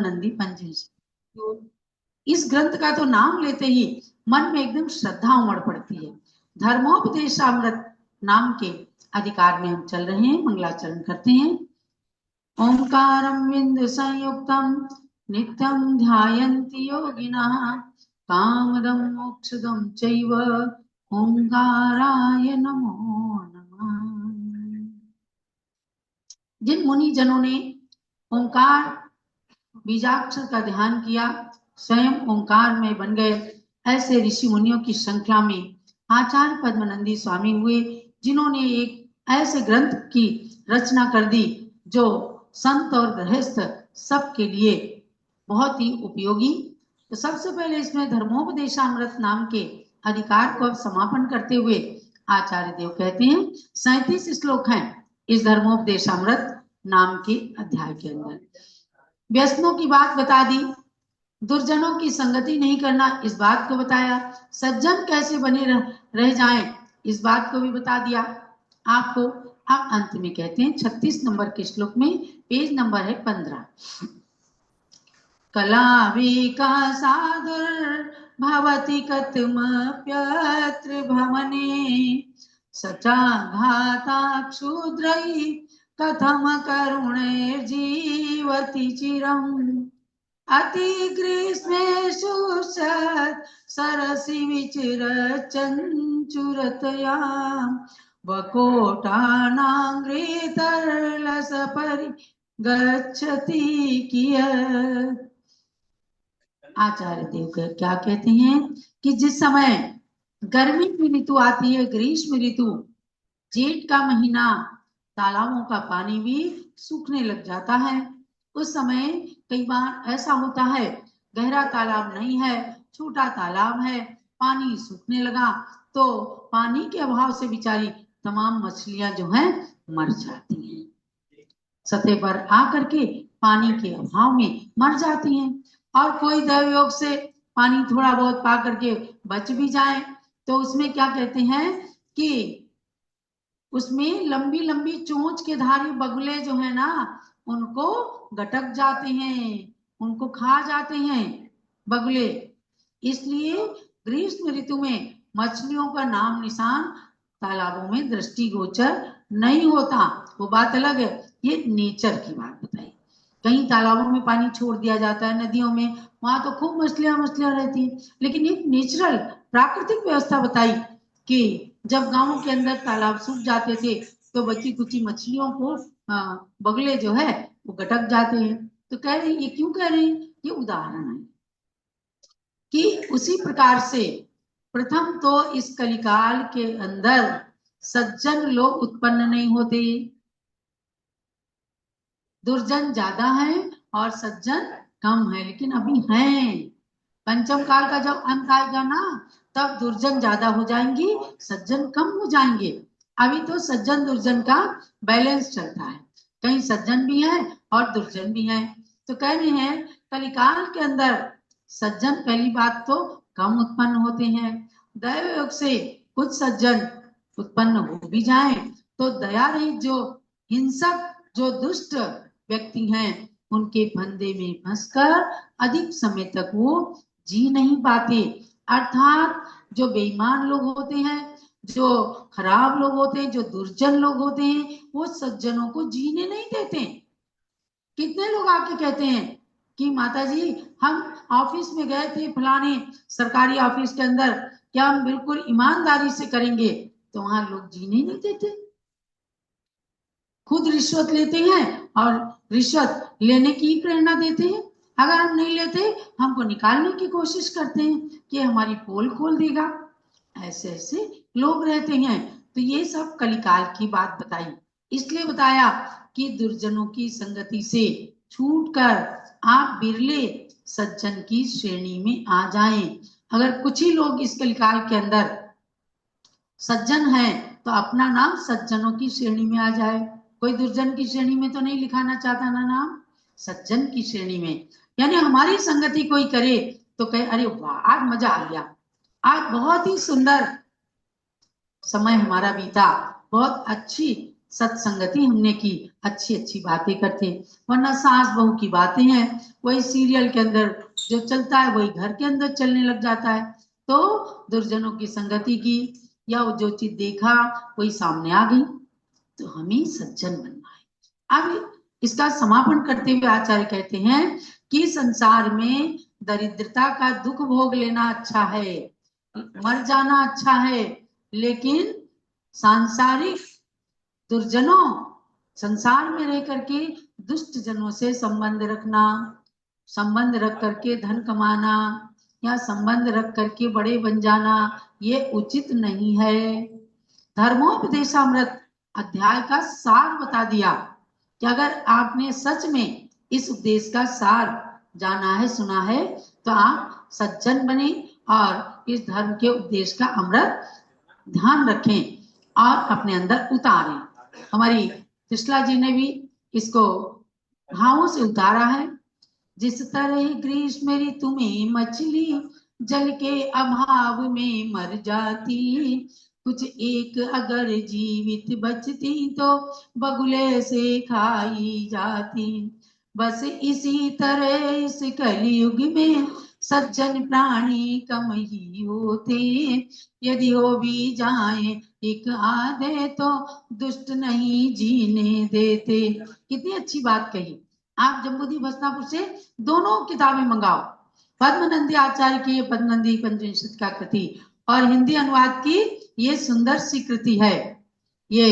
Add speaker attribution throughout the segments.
Speaker 1: पद्मनंदी पंजी। तो इस ग्रंथ का तो नाम लेते ही मन में एकदम श्रद्धा उमड़ पड़ती है। धर्मोपदेशामृत नाम के अधिकार में हम चल रहे हैं, मंगलाचरण करते हैं। ओंकारं बिंदु संयुक्तम नित्यं ध्यायन्ति योगिनः कामदं मोक्षदं चैव ओंकाराय नमो नमः। जिन मुनि जनों ने ओंकार बीजाक्षर का ध्यान किया, स्वयं ओंकार में बन गए, ऐसे ऋषि मुनियों की श्रृंखला में आचार्य पद्मनंदी स्वामी हुए, जिन्होंने एक ऐसे ग्रंथ की रचना कर दी जो संत और गृहस्थ सबके लिए बहुत ही उपयोगी। तो सबसे पहले इसमें धर्मोपदेशामृत नाम के अधिकार को समापन करते हुए आचार्य देव कहते हैं, 37 श्लोक हैं इस धर्मोपदेशामृत नाम के अध्याय के अंदर। व्यसनों की बात बता दी, दुर्जनों की संगति नहीं करना इस बात को बताया, सज्जन कैसे बने रह जाएं इस बात को भी बता दिया आपको। अब अंत में कहते हैं 36 नंबर के श्लोक में, पेज नंबर है 15, कला विकासादुर भवति कथमप्यत्र भवने सचा घाता क्षुद्रै कथम करुणैर्जीवति चिरम् अति ग्रीष्मेषु सरसि विचिरचञ्चुरतया वकोटानाङ्घ्रितरलसपरि गच्छति कियत्। आचार्य देव क्या कहते हैं कि जिस समय गर्मी की ऋतु आती है, ग्रीष्म ऋतु, जेठ का महीना, तालाबों का पानी भी सूखने लग जाता है। उस समय कई बार ऐसा होता है, गहरा तालाब नहीं है, छोटा तालाब है, पानी सूखने लगा तो पानी के अभाव से बेचारी तमाम मछलियां जो हैं मर जाती हैं, सतह पर आकर के पानी के अभाव में मर जाती हैं। और कोई दैव योग से पानी थोड़ा बहुत पा करके बच भी जाए तो उसमें क्या कहते हैं कि उसमें लंबी लंबी चोंच के धारी बगुले जो है ना, उनको गटक जाते हैं, उनको खा जाते हैं बगुले। इसलिए ग्रीष्म ऋतु में मछलियों का नाम निशान तालाबों में दृष्टिगोचर नहीं होता, वो बात अलग है। ये नेचर की बात बताई। कहीं तालाबों में पानी छोड़ दिया जाता है, नदियों में, वहां तो खूब मछलियां रहती हैं, लेकिन एक नेचुरल प्राकृतिक व्यवस्था बताई कि जब गांव के अंदर तालाब सूख जाते थे तो बची कुची मछलियों को बगले जो है वो गटक जाते हैं। तो कह रही, ये क्यों कह रही, ये उदाहरण है कि उसी प्रकार से प्रथम तो इस कलिकाल के अंदर सज्जन लोग उत्पन्न नहीं होते, दुर्जन ज्यादा है और सज्जन कम है, लेकिन अभी हैं। पंचम काल का जब अंत आएगा ना, तब दुर्जन ज्यादा हो जाएंगी, सज्जन कम हो जाएंगे। अभी तो सज्जन दुर्जन का बैलेंस चलता है, कहीं सज्जन भी है और दुर्जन भी है। तो कह रहे हैं कलिकाल के अंदर सज्जन पहली बात तो कम उत्पन्न होते हैं, दैव योग से कुछ सज्जन उत्पन्न हो भी जाए तो दया रहित जो हिंसक, जो दुष्ट व्यक्ति हैं, उनके फंदे में फंसकर अधिक समय तक वो जी नहीं पाते। अर्थात जो बेईमान लोग होते हैं, जो खराब लोग होते हैं, जो दुर्जन लोग होते हैं, वो सज्जनों को जीने नहीं देते। कितने लोग आके कहते हैं कि माता जी हम ऑफिस में गए थे, फलाने सरकारी ऑफिस के अंदर, क्या हम बिल्कुल ईमानदारी से करेंगे, तो वहां लोग जीने नहीं देते, खुद रिश्वत लेते हैं और रिश्वत लेने की प्रेरणा देते हैं। अगर हम नहीं लेते, हमको निकालने की कोशिश करते हैं कि हमारी पोल खोल देगा। ऐसे ऐसे लोग रहते हैं। तो ये सब कलिकाल की बात बताई, इसलिए बताया कि दुर्जनों की संगति से छूटकर आप बिरले सज्जन की श्रेणी में आ जाएं। अगर कुछ ही लोग इस कलिकाल के अंदर सज्जन हैं तो अपना नाम सज्जनों की श्रेणी में आ जाए। कोई दुर्जन की श्रेणी में तो नहीं लिखाना चाहता ना नाम, सज्जन की श्रेणी में। यानी हमारी संगति कोई करे तो कहे अरे वाह आज मजा आ गया, आज बहुत ही सुंदर समय हमारा बीता, बहुत अच्छी सत्संगति हमने की, अच्छी अच्छी बातें करते। वरना सास बहू की बातें हैं, वही सीरियल के अंदर जो चलता है वही घर के अंदर चलने लग जाता है। तो दुर्जनों की संगति की, या वो जो चीज देखा वही सामने आ गई। तो हमें सज्जन बनना है। अब इसका समापन करते हुए आचार्य कहते हैं कि संसार में दरिद्रता का दुख भोग लेना अच्छा है, मर जाना अच्छा है, लेकिन सांसारिक दुर्जनों, संसार में रह करके दुष्ट जनों से संबंध रखना, संबंध रख करके धन कमाना, या संबंध रख करके बड़े बन जाना, ये उचित नहीं है। धर्मोपदेशामृत अध्याय का सार बता दिया कि अगर आपने सच में इस उपदेश का सार जाना है, सुना है, तो आप सज्जन बने और इस धर्म के उपदेश का अमृत ध्यान रखें और अपने अंदर उतारें। हमारी त्रिशला जी ने भी इसको भावों से उतारा है। जिस तरह ग्रीष्म ऋतु में मछली जल के अभाव में मर जाती, कुछ एक अगर जीवित बचती तो बगुले से खाई जाती। बस इसी तरह इस कलयुग में सज्जन प्राणी कम ही होते, यदि हो भी जाए एक आधे तो दुष्ट नहीं जीने देते। कितनी अच्छी बात कही। आप जम्बूद्वीप हस्तिनापुर से दोनों किताबें मंगाओ, पद्मनंदी आचार्य की ये पद्मनंदी पंचविंशति का कृति और हिंदी अनुवाद की ये सुंदर सी कृति है। ये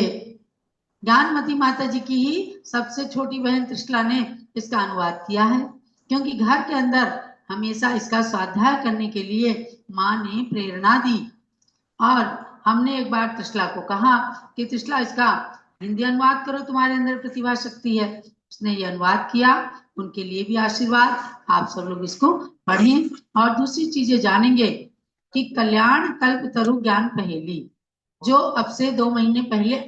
Speaker 1: ज्ञानमती माता जी की ही सबसे छोटी बहन त्रिशला ने इसका अनुवाद किया है, क्योंकि घर के अंदर हमेशा इसका स्वाध्याय करने के लिए माँ ने प्रेरणा दी। और हमने एक बार त्रिशला को कहा कि त्रिशला इसका हिंदी अनुवाद करो, तुम्हारे अंदर प्रतिभा शक्ति है। उसने ये अनुवाद किया, उनके लिए भी आशीर्वाद। आप सब लोग इसको पढ़ें और दूसरी चीजें जानेंगे कि कल्याण कल्प तरु ज्ञान पहेली जो अब से 2 महीने पहले